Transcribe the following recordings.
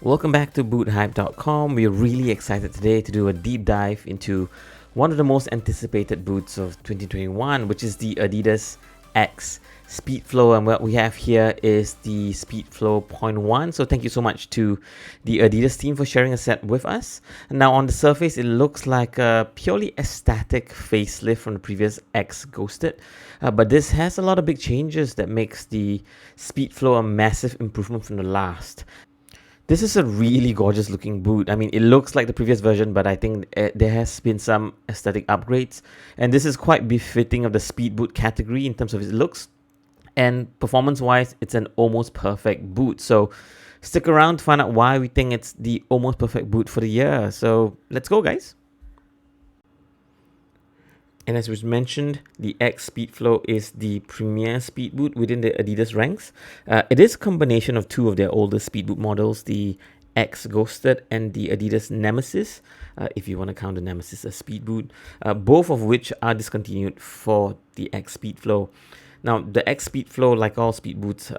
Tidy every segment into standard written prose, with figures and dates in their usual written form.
Welcome back to boothype.com. We're really excited today to do a deep dive into one of the most anticipated boots of 2021, which is the Adidas X Speedflow. And what we have here is the Speedflow.1. So thank you so much to the Adidas team for sharing a set with us. And now on the surface, it looks like a purely aesthetic facelift from the previous X Ghosted. But this has a lot of big changes that makes the Speedflow a massive improvement from the last. This is a really gorgeous looking boot. I mean, it looks like the previous version, but I think there has been some aesthetic upgrades. And this is quite befitting of the speed boot category in terms of its looks. And performance-wise, it's an almost perfect boot. So stick around to find out why we think it's the almost perfect boot for the year. So let's go, guys. And as was mentioned, the X Speedflow is the premier speed boot within the Adidas ranks. It is a combination of two of their older speed boot models, the X Ghosted and the Adidas Nemesis, if you want to count the Nemesis as speed boot, both of which are discontinued for the X Speedflow. Now, the X Speedflow, like all speed boots,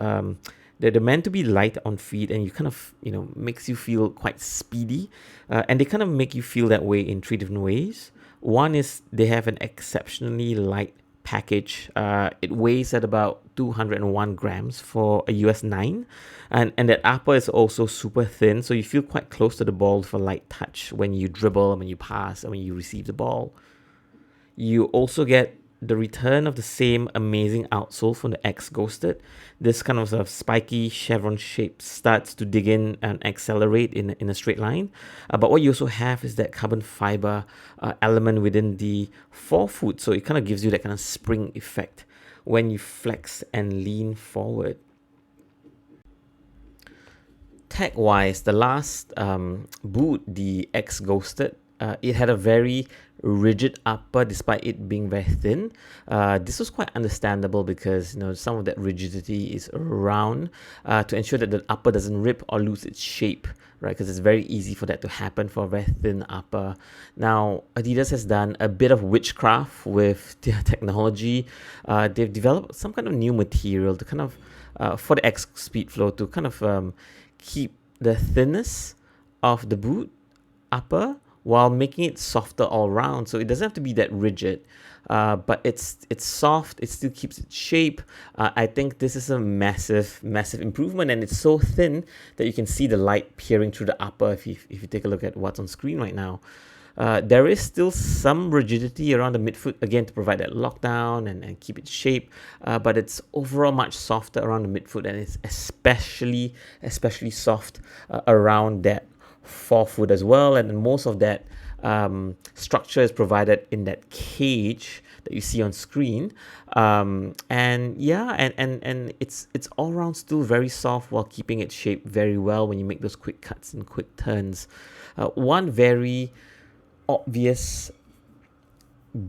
they're meant to be light on feet, and you kind of, makes you feel quite speedy. And they kind of make you feel that way in three different ways. One is they have an exceptionally light package. It weighs at about 201 grams for a US 9. And that upper is also super thin, so you feel quite close to the ball for light touch when you dribble, when you pass, and when you receive the ball. You also get the return of the same amazing outsole from the X Ghosted. This kind of, sort of spiky chevron shape starts to dig in and accelerate in a straight line. But what you also have is that carbon fiber element within the forefoot. So it kind of gives you that kind of spring effect when you flex and lean forward. Tech-wise, the last boot, the X Ghosted, it had a very rigid upper despite it being very thin. This was quite understandable because some of that rigidity is around to ensure that the upper doesn't rip or lose its shape, right? Because it's very easy for that to happen for a very thin upper. Now, Adidas has done a bit of witchcraft with their technology. They've developed some kind of new material to kind of for the X Speedflow to kind of keep the thinness of the boot upper while making it softer all around. So it doesn't have to be that rigid, but it's soft. It still keeps its shape. I think this is a massive improvement, and it's so thin that you can see the light peering through the upper if you take a look at what's on screen right now. There is still some rigidity around the midfoot, again, to provide that lockdown and keep its shape, but it's overall much softer around the midfoot, and it's especially soft around that forefoot as well. And most of that structure is provided in that cage that you see on screen. And it's all around still very soft while keeping its shape very well when you make those quick cuts and quick turns. One very obvious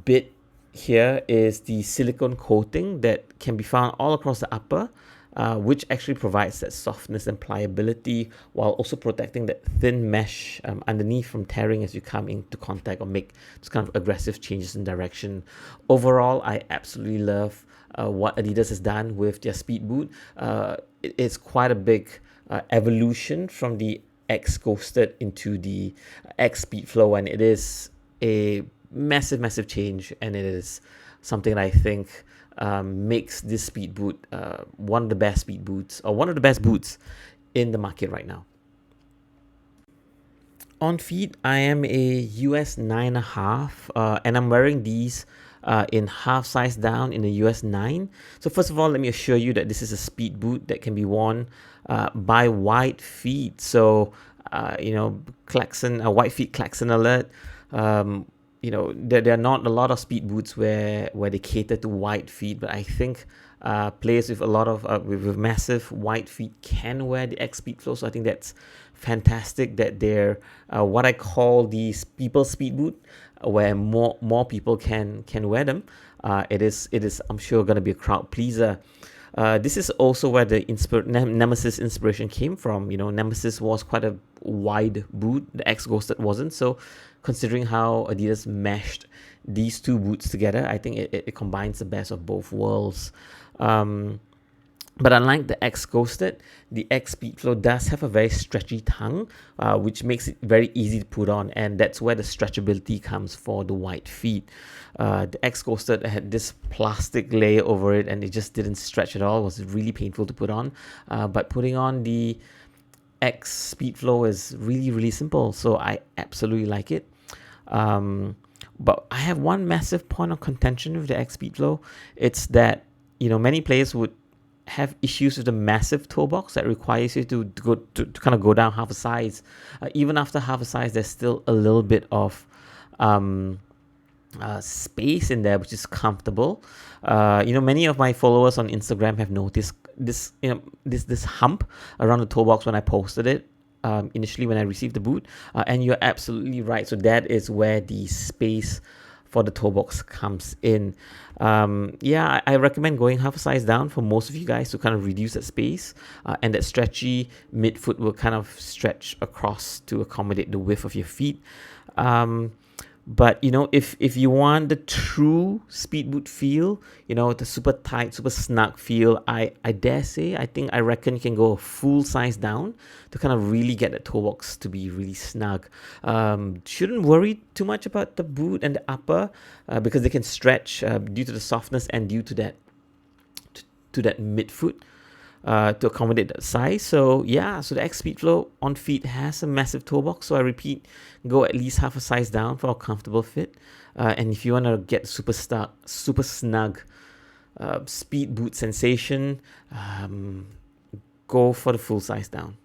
bit here is the silicone coating that can be found all across the upper, which actually provides that softness and pliability while also protecting that thin mesh underneath from tearing as you come into contact or make those kind of aggressive changes in direction. Overall, I absolutely love what Adidas has done with their speed boot. It's quite a big evolution from the X Ghosted into the X Speedflow, and it is a massive change, and it is something that I think makes this speed boot one of the best speed boots, or one of the best boots in the market right now. On feet, I am a US 9.5, and I'm wearing these in half size down in the US 9. So first of all, let me assure you that this is a speed boot that can be worn by wide feet. So klaxon, wide feet klaxon alert. There are not a lot of speed boots where they cater to wide feet, but I think players with a lot of with massive wide feet can wear the X Speedflow. So I think that's fantastic that they're what I call the people's speed boot, where more people can wear them. It is I'm sure going to be a crowd pleaser. This is also where the Nemesis inspiration came from. Nemesis was quite a wide boot. The X Ghosted wasn't. So considering how Adidas meshed these two boots together, I think it combines the best of both worlds. But unlike the X Ghosted, the X Speedflow does have a very stretchy tongue, which makes it very easy to put on, and that's where the stretchability comes for the white feet. The X Ghosted had this plastic layer over it, and it just didn't stretch at all. It was really painful to put on. But putting on the X Speedflow is really, really simple, so I absolutely like it. But I have one massive point of contention with the X Speedflow. It's that many players would have issues with the massive toe box that requires you to kind of go down half a size. Even after half a size, there's still a little bit of space in there, which is comfortable. Many of my followers on Instagram have noticed this hump around the toe box when I posted it. Initially when I received the boot, and you're absolutely right. So that is where the space for the toe box comes in. I recommend going half a size down for most of you guys to kind of reduce that space, and that stretchy midfoot will kind of stretch across to accommodate the width of your feet. But if you want the true speed boot feel, the super tight, super snug feel, I dare say, I reckon you can go a full size down to kind of really get the toe box to be really snug. Shouldn't worry too much about the boot and the upper, because they can stretch due to the softness and due to that midfoot. To accommodate that size. So the X Speedflow on feet has a massive toe box. So I repeat, go at least half a size down for a comfortable fit. And if you want to get super snug speed boot sensation, go for the full size down.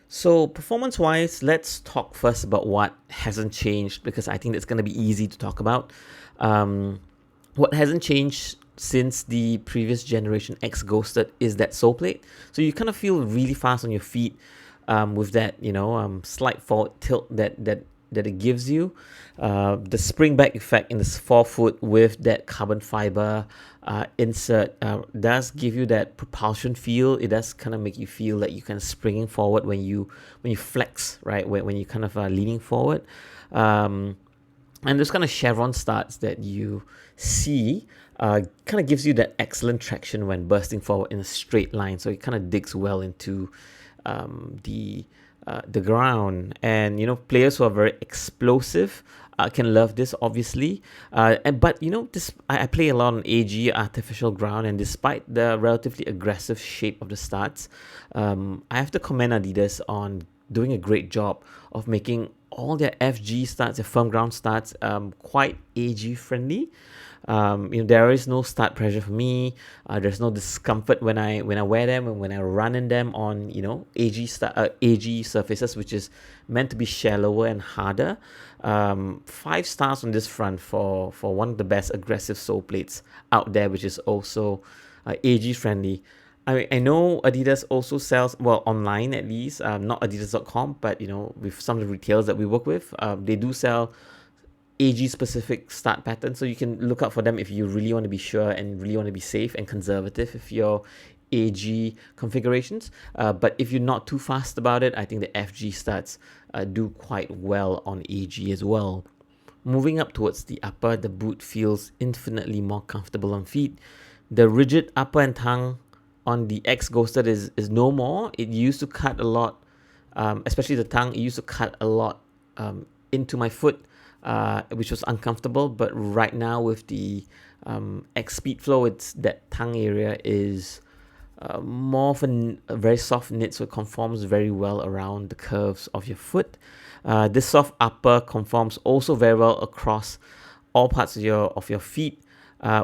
So performance-wise, let's talk first about what hasn't changed, because I think that's going to be easy to talk about. What hasn't changed since the previous generation X Ghosted is that sole plate. So you kind of feel really fast on your feet with that, slight forward tilt that it gives you. The spring back effect in this forefoot with that carbon fiber insert does give you that propulsion feel. It does kind of make you feel like you're kind of springing forward when you flex, right? When you kind of leaning forward. And those kind of chevron starts that you see kind of gives you that excellent traction when bursting forward in a straight line. So it kind of digs well into the ground. And players who are very explosive can love this, obviously. But I play a lot on AG, artificial ground, and despite the relatively aggressive shape of the starts, I have to commend Adidas on doing a great job of making all their FG starts, their firm ground starts, quite AG friendly. There is no start pressure for me. There's no discomfort when I wear them and when I run in them on AG surfaces, which is meant to be shallower and harder. 5 stars on this front for one of the best aggressive sole plates out there, which is also AG friendly. I know Adidas also sells, well, online at least, not adidas.com, but with some of the retailers that we work with, they do sell AG specific start patterns, so you can look out for them if you really want to be sure and really want to be safe and conservative with your AG configurations. But if you're not too fast about it, I think the FG starts do quite well on AG as well. Moving up towards the upper, the boot feels infinitely more comfortable on feet. The rigid upper and tongue on the X Ghosted is no more. It used to cut a lot, especially the tongue. It used to cut a lot into my foot, which was uncomfortable. But right now with the X Speedflow, it's that tongue area is more of a very soft knit, so it conforms very well around the curves of your foot. This soft upper conforms also very well across all parts of your feet.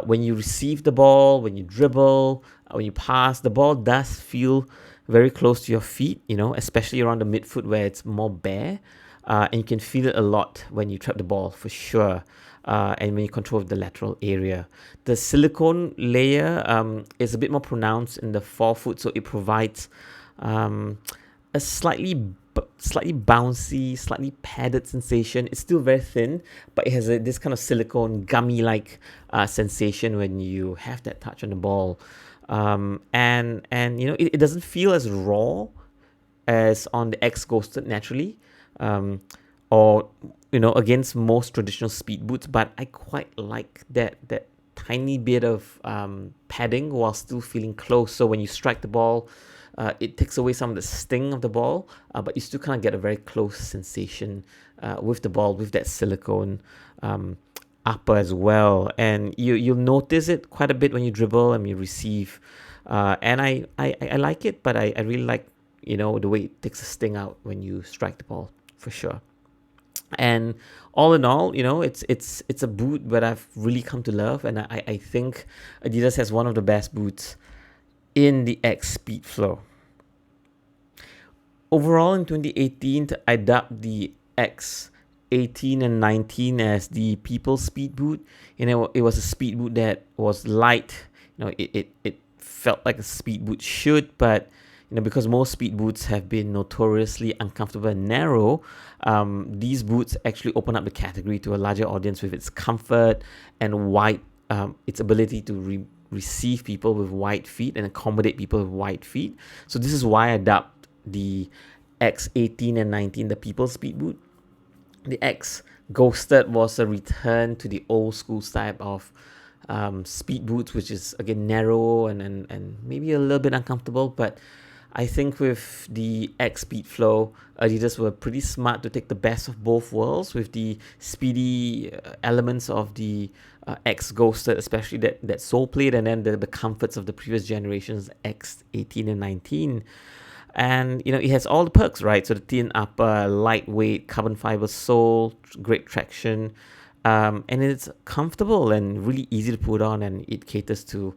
When you receive the ball, when you dribble, when you pass, the ball does feel very close to your feet, especially around the midfoot where it's more bare. And you can feel it a lot when you trap the ball, for sure. And when you control the lateral area. The silicone layer is a bit more pronounced in the forefoot, so it provides a slightly bouncy, slightly padded sensation. It's still very thin, but it has this kind of silicone gummy-like sensation when you have that touch on the ball. And it doesn't feel as raw as on the X Ghosted naturally, or against most traditional speed boots. But I quite like that tiny bit of padding while still feeling close. So when you strike the ball, it takes away some of the sting of the ball, but you still kind of get a very close sensation with the ball, with that silicone upper as well. And you'll notice it quite a bit when you dribble and you receive. And I like it, but I really like, the way it takes the sting out when you strike the ball, for sure. And all in all, it's a boot that I've really come to love, and I think Adidas has one of the best boots in the X Speedflow. Overall, in 2018, I dubbed the X 18 and 19 as the people's speed boot. It was a speed boot that was light. It felt like a speed boot should, but because most speed boots have been notoriously uncomfortable and narrow, these boots actually open up the category to a larger audience with its comfort and wide, its ability to receive people with wide feet and accommodate people with wide feet. So this is why I dubbed the X 18 and 19 the people's speed boot. The X Ghosted was a return to the old school style of speed boots, which is again narrow and maybe a little bit uncomfortable, but I think with the X Speedflow, Adidas were pretty smart to take the best of both worlds with the speedy elements of the X Ghosted, especially that sole plate, and then the comforts of the previous generations, X 18 and 19. And it has all the perks, right? So the thin upper, lightweight, carbon fiber sole, great traction, and it's comfortable and really easy to put on, and it caters to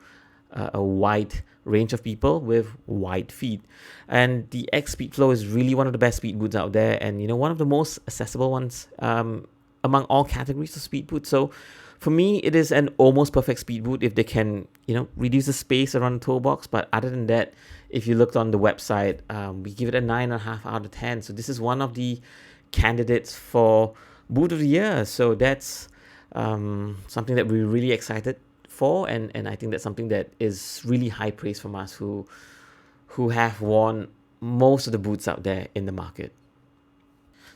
a wide range of people with wide feet. And the X Speedflow is really one of the best speed boots out there, and one of the most accessible ones among all categories of speed boots. So for me, it is an almost perfect speed boot if they can reduce the space around the toe box. But other than that, if you looked on the website, we give it a 9.5 out of 10. So this is one of the candidates for boot of the year. So that's something that we're really excited for, and I think that's something that is really high praise from us who have worn most of the boots out there in the market.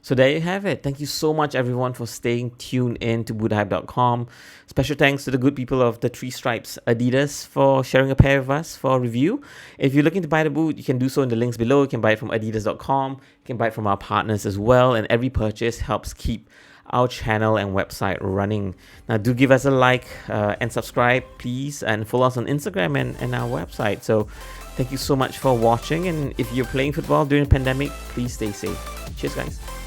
So there you have it. Thank you so much, everyone, for staying tuned in to boothype.com. Special thanks to the good people of the Three Stripes Adidas for sharing a pair with us for review. If you're looking to buy the boot, you can do so in the links below. You can buy it from adidas.com. You can buy it from our partners as well. And every purchase helps keep our channel and website running. Now, do give us a like and subscribe, please, and follow us on Instagram and our website. So thank you so much for watching. And if you're playing football during the pandemic, please stay safe. Cheers, guys.